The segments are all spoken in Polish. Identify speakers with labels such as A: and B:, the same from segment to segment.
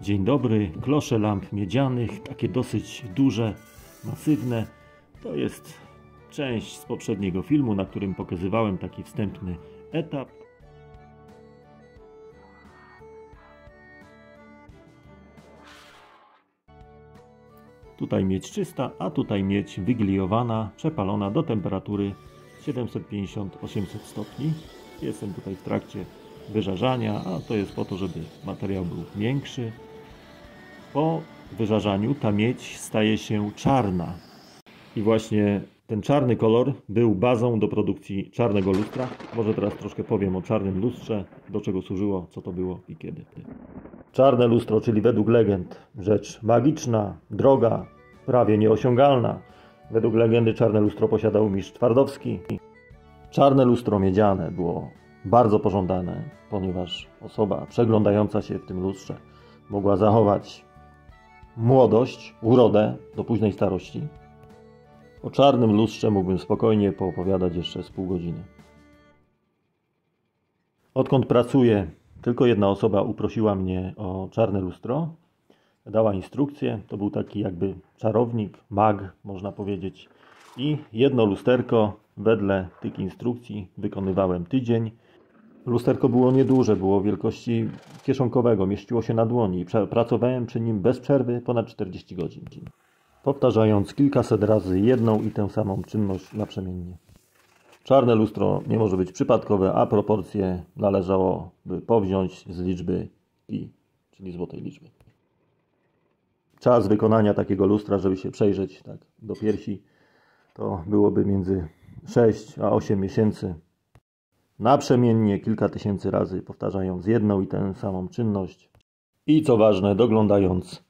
A: Dzień dobry, klosze lamp miedzianych, takie dosyć duże, masywne. To jest część z poprzedniego filmu, na którym pokazywałem taki wstępny etap. Tutaj miedź czysta, a tutaj miedź wygliowana, przepalona do temperatury 750-800 stopni. Jestem tutaj w trakcie wyżarzania, a to jest po to, żeby materiał był miększy. Po wyżarzaniu ta miedź staje się czarna. I właśnie ten czarny kolor był bazą do produkcji czarnego lustra. Może teraz troszkę powiem o czarnym lustrze, do czego służyło, co to było i kiedy. Czarne lustro, czyli według legend rzecz magiczna, droga, prawie nieosiągalna. Według legendy czarne lustro posiadał mistrz Twardowski. Czarne lustro miedziane było bardzo pożądane, ponieważ osoba przeglądająca się w tym lustrze mogła zachować młodość, urodę do późnej starości. O czarnym lustrze mógłbym spokojnie poopowiadać jeszcze z pół godziny. Odkąd pracuję, tylko jedna osoba uprosiła mnie o czarne lustro. Dała instrukcję, to był taki jakby czarownik, mag, można powiedzieć. I jedno lusterko wedle tych instrukcji wykonywałem tydzień. Lusterko było nieduże, było wielkości kieszonkowego, mieściło się na dłoni. Pracowałem przy nim bez przerwy ponad 40 godzin. Powtarzając kilkaset razy jedną i tę samą czynność naprzemiennie. Czarne lustro nie może być przypadkowe, a proporcje należałoby powziąć z liczby pi, czyli złotej liczby. Czas wykonania takiego lustra, żeby się przejrzeć tak do piersi, to byłoby między 6 a 8 miesięcy. Naprzemiennie kilka tysięcy razy powtarzając jedną i tę samą czynność. I co ważne, doglądając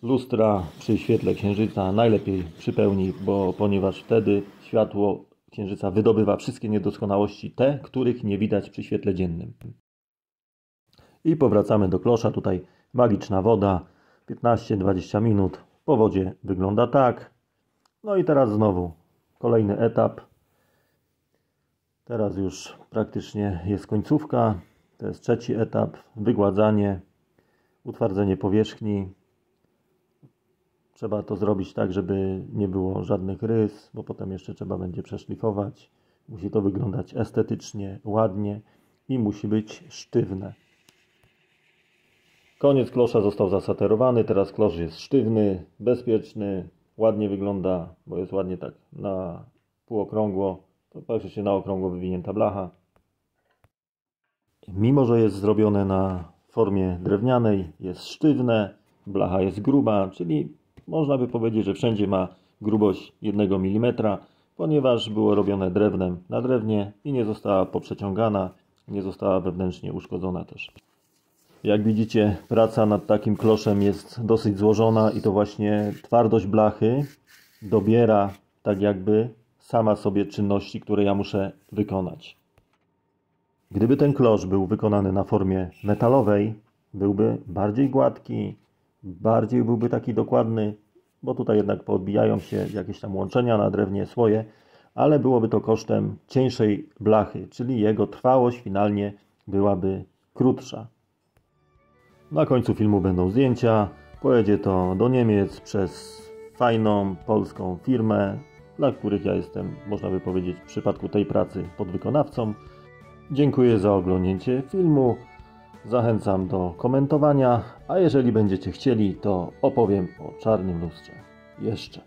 A: lustra przy świetle księżyca, najlepiej przy pełni, ponieważ wtedy światło księżyca wydobywa wszystkie niedoskonałości, te, których nie widać przy świetle dziennym. I powracamy do klosza. Tutaj magiczna woda, 15-20 minut. Po wodzie wygląda tak. No i teraz znowu kolejny etap. Teraz już praktycznie jest końcówka. To jest trzeci etap. Wygładzanie, utwardzenie powierzchni. Trzeba to zrobić tak, żeby nie było żadnych rys, bo potem jeszcze trzeba będzie przeszlifować. Musi to wyglądać estetycznie, ładnie i musi być sztywne. Koniec klosza został zasaterowany. Teraz klosz jest sztywny, bezpieczny, ładnie wygląda, bo jest ładnie tak na półokrągło. To praktycznie na okrągło wywinięta blacha. Mimo że jest zrobione na formie drewnianej, jest sztywne, blacha jest gruba, czyli można by powiedzieć, że wszędzie ma grubość 1 mm, ponieważ było robione drewnem na drewnie i nie została poprzeciągana, nie została wewnętrznie uszkodzona też. Jak widzicie, praca nad takim kloszem jest dosyć złożona i to właśnie twardość blachy dobiera tak jakby sama sobie czynności, które ja muszę wykonać. Gdyby ten klosz był wykonany na formie metalowej, byłby bardziej gładki, bardziej byłby taki dokładny, bo tutaj jednak poodbijają się jakieś tam łączenia na drewnie, słoje, ale byłoby to kosztem cieńszej blachy, czyli jego trwałość finalnie byłaby krótsza. Na końcu filmu będą zdjęcia, pojedzie to do Niemiec przez fajną polską firmę, dla których ja jestem, można by powiedzieć, w przypadku tej pracy podwykonawcą. Dziękuję za oglądnięcie filmu. Zachęcam do komentowania, a jeżeli będziecie chcieli, to opowiem o czarnym lustrze jeszcze.